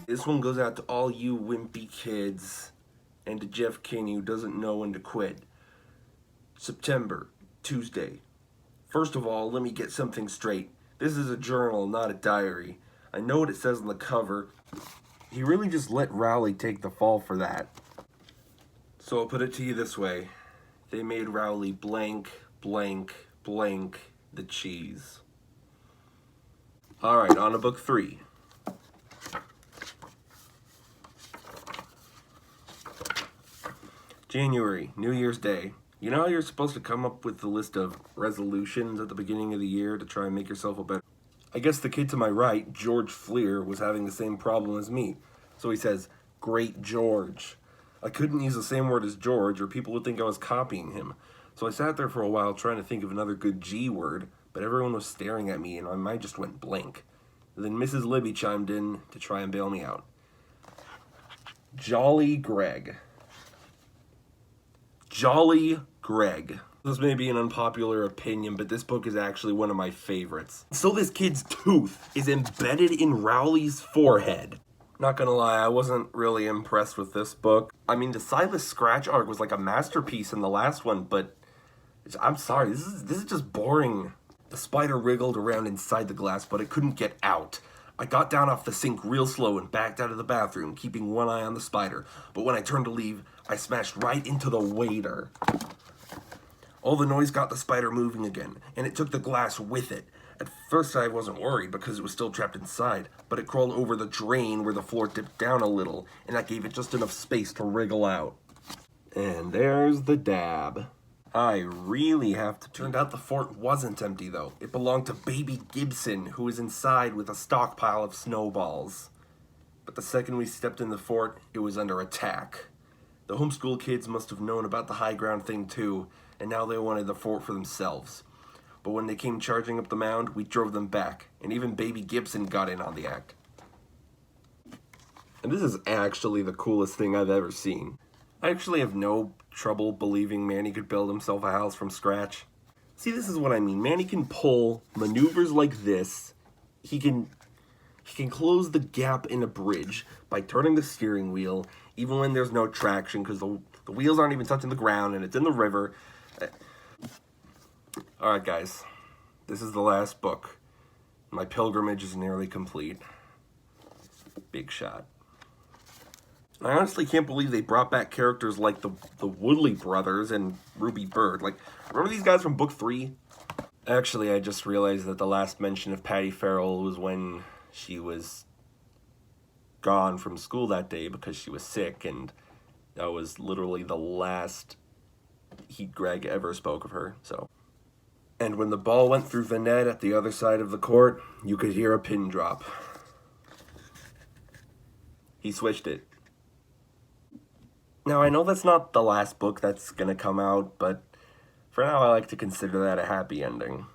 This one goes out to all you wimpy kids and to Jeff Kinney, who doesn't know when to quit. September, Tuesday. First of all, let me get something straight. This is a journal, not a diary. I know what it says on the cover. He really just let Rowley take the fall for that. So I'll put it to you this way. They made Rowley blank, blank, blank the cheese. Alright, on to book 3. January, New Year's Day. You know how you're supposed to come up with the list of resolutions at the beginning of the year to try and make yourself a better... I guess the kid to my right, George Fleer, was having the same problem as me. So he says, Great George. I couldn't use the same word as George or people would think I was copying him. So I sat there for a while trying to think of another good G word, but everyone was staring at me and my mind just went blank. Then Mrs. Libby chimed in to try and bail me out. Jolly Greg. Jolly Greg. This may be an unpopular opinion, but this book is actually one of my favorites. So this kid's tooth is embedded in Rowley's forehead. Not gonna lie, I wasn't really impressed with this book. I mean, the Silas Scratch arc was like a masterpiece in the last one, but I'm sorry, this is just boring. The spider wriggled around inside the glass, but it couldn't get out. I got down off the sink real slow and backed out of the bathroom, keeping one eye on the spider. But when I turned to leave, I smashed right into the waiter. All the noise got the spider moving again, and it took the glass with it. At first I wasn't worried because it was still trapped inside, but it crawled over the drain where the floor dipped down a little, and that gave it just enough space to wriggle out. And there's the dab. I really have to... Turned out the fort wasn't empty, though. It belonged to Baby Gibson, who was inside with a stockpile of snowballs. But the second we stepped in the fort, it was under attack. The homeschool kids must have known about the high ground thing, too, and now they wanted the fort for themselves. But when they came charging up the mound, we drove them back, and even Baby Gibson got in on the act. And this is actually the coolest thing I've ever seen. I actually have no trouble believing Manny could build himself a house from scratch. See, this is what I mean. Manny can pull maneuvers like this. He can close the gap in a bridge by turning the steering wheel, even when there's no traction, because the wheels aren't even touching the ground, and it's in the river. Alright, guys. This is the last book. My pilgrimage is nearly complete. Big shot. I honestly can't believe they brought back characters like the Woodley brothers and Ruby Bird. Like, remember these guys from book 3? Actually, I just realized that the last mention of Patty Farrell was when she was gone from school that day because she was sick, and that was literally the last Greg ever spoke of her, so. And when the ball went through the net at the other side of the court, you could hear a pin drop. He switched it. Now, I know that's not the last book that's gonna come out, but for now I like to consider that a happy ending.